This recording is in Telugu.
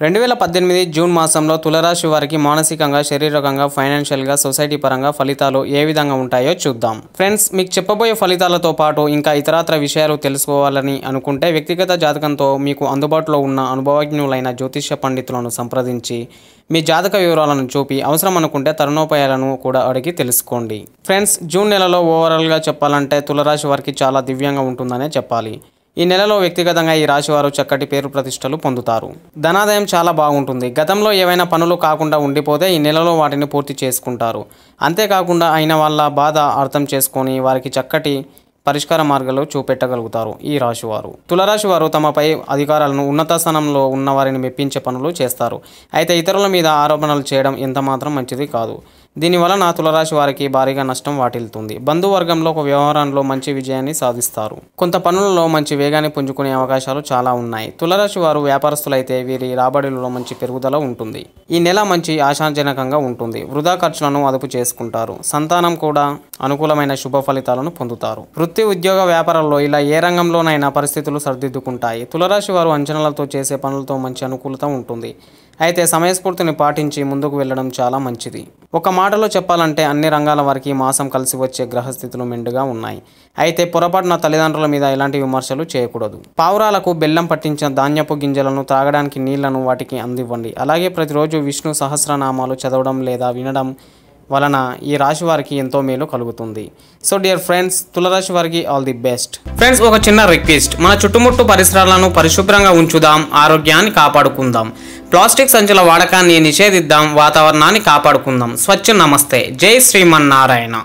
2018 జూన్ మాసంలో తులారాశి వారికి మానసికంగా, శారీరకంగా, ఫైనాన్షియల్గా, సొసైటీ పరంగా ఫలితాలు ఏ విధంగా ఉంటాయో చూద్దాం. ఫ్రెండ్స్, మీకు చెప్పబోయే ఫలితాలతో పాటు ఇంకా ఇతరత్ర విషయాలు తెలుసుకోవాలని అనుకుంటే వ్యక్తిగత జాతకంతో మీకు అందుబాటులో ఉన్న అనుభవజ్ఞులైన జ్యోతిష్య పండితులను సంప్రదించి మీ జాతక వివరాలను చూపి అవసరం అనుకుంటే తరుణోపాయాలను కూడా అడిగి తెలుసుకోండి. ఫ్రెండ్స్, జూన్ నెలలో ఓవరాల్గా చెప్పాలంటే తులారాశి వారికి చాలా దివ్యంగా ఉంటుందనే చెప్పాలి. ఈ నెలలో వ్యక్తిగతంగా ఈ రాశివారు చక్కటి పేరు ప్రతిష్టలు పొందుతారు. ధనాదాయం చాలా బాగుంటుంది. గతంలో ఏవైనా పనులు కాకుండా ఉండిపోతే ఈ నెలలో వాటిని పూర్తి చేసుకుంటారు. అంతేకాకుండా అయిన వాళ్ళ బాధ అర్థం చేసుకొని వారికి చక్కటి పరిష్కార మార్గాలు చూపెట్టగలుగుతారు ఈ రాశివారు. తులారాశి వారు తమపై అధికారాలను ఉన్నత స్థానంలో ఉన్న వారిని మెప్పించే పనులు చేస్తారు. అయితే ఇతరుల మీద ఆరోపణలు చేయడం ఎంతమాత్రం మంచిది కాదు. దీనివలన తులారాశి వారికి భారీగా నష్టం వాటిల్లుతుంది. బంధువర్గంలో ఒక వ్యవహారంలో మంచి విజయాన్ని సాధిస్తారు. కొంత పనులలో మంచి వేగాన్ని పుంజుకునే అవకాశాలు చాలా ఉన్నాయి. తులారాశి వారు వ్యాపారస్తులైతే వీరి రాబడులలో మంచి పెరుగుదల ఉంటుంది. ఈ నెల మంచి ఆశాజనకంగా ఉంటుంది. వృధా ఖర్చులను అదుపు చేసుకుంటారు. సంతానం కూడా అనుకూలమైన శుభ ఫలితాలను పొందుతారు. వృత్తి, ఉద్యోగ, వ్యాపారాల్లో ఇలా ఏ రంగంలోనైనా పరిస్థితులు సరిదిద్దుకుంటాయి. తులారాశి వారు అంచనాలతో చేసే పనులతో మంచి అనుకూలత ఉంటుంది. అయితే సమయస్ఫూర్తిని పాటించి ముందుకు వెళ్ళడం చాలా మంచిది. ఒక మాటలో చెప్పాలంటే అన్ని రంగాల వారికి మాసం కలిసి వచ్చే గ్రహస్థితులు మెండుగా ఉన్నాయి. అయితే పొరపాటున తల్లిదండ్రుల మీద ఎలాంటి విమర్శలు చేయకూడదు. పావురాలకు బెల్లం పట్టించిన ధాన్యపు గింజలను త్రాగడానికి నీళ్లను వాటికి అందివ్వండి. అలాగే ప్రతిరోజు విష్ణు సహస్రనామాలు చదవడం లేదా వినడం వలన ఈ రాశి వారికి ఎంతో మేలు కలుగుతుంది. సో డియర్ ఫ్రెండ్స్, తులారాశి వారికి ఆల్ ది బెస్ట్. ఫ్రెండ్స్, ఒక చిన్న రిక్వెస్ట్, మన చుట్టుముట్టు పరిసరాలను పరిశుభ్రంగా ఉంచుదాం, ఆరోగ్యాన్ని కాపాడుకుందాం, ప్లాస్టిక్ సంచుల వాడకాన్ని నిషేధిద్దాం, వాతావరణాన్ని కాపాడుకుందాం. స్వచ్ఛ నమస్తే. జై శ్రీమన్నారాయణ.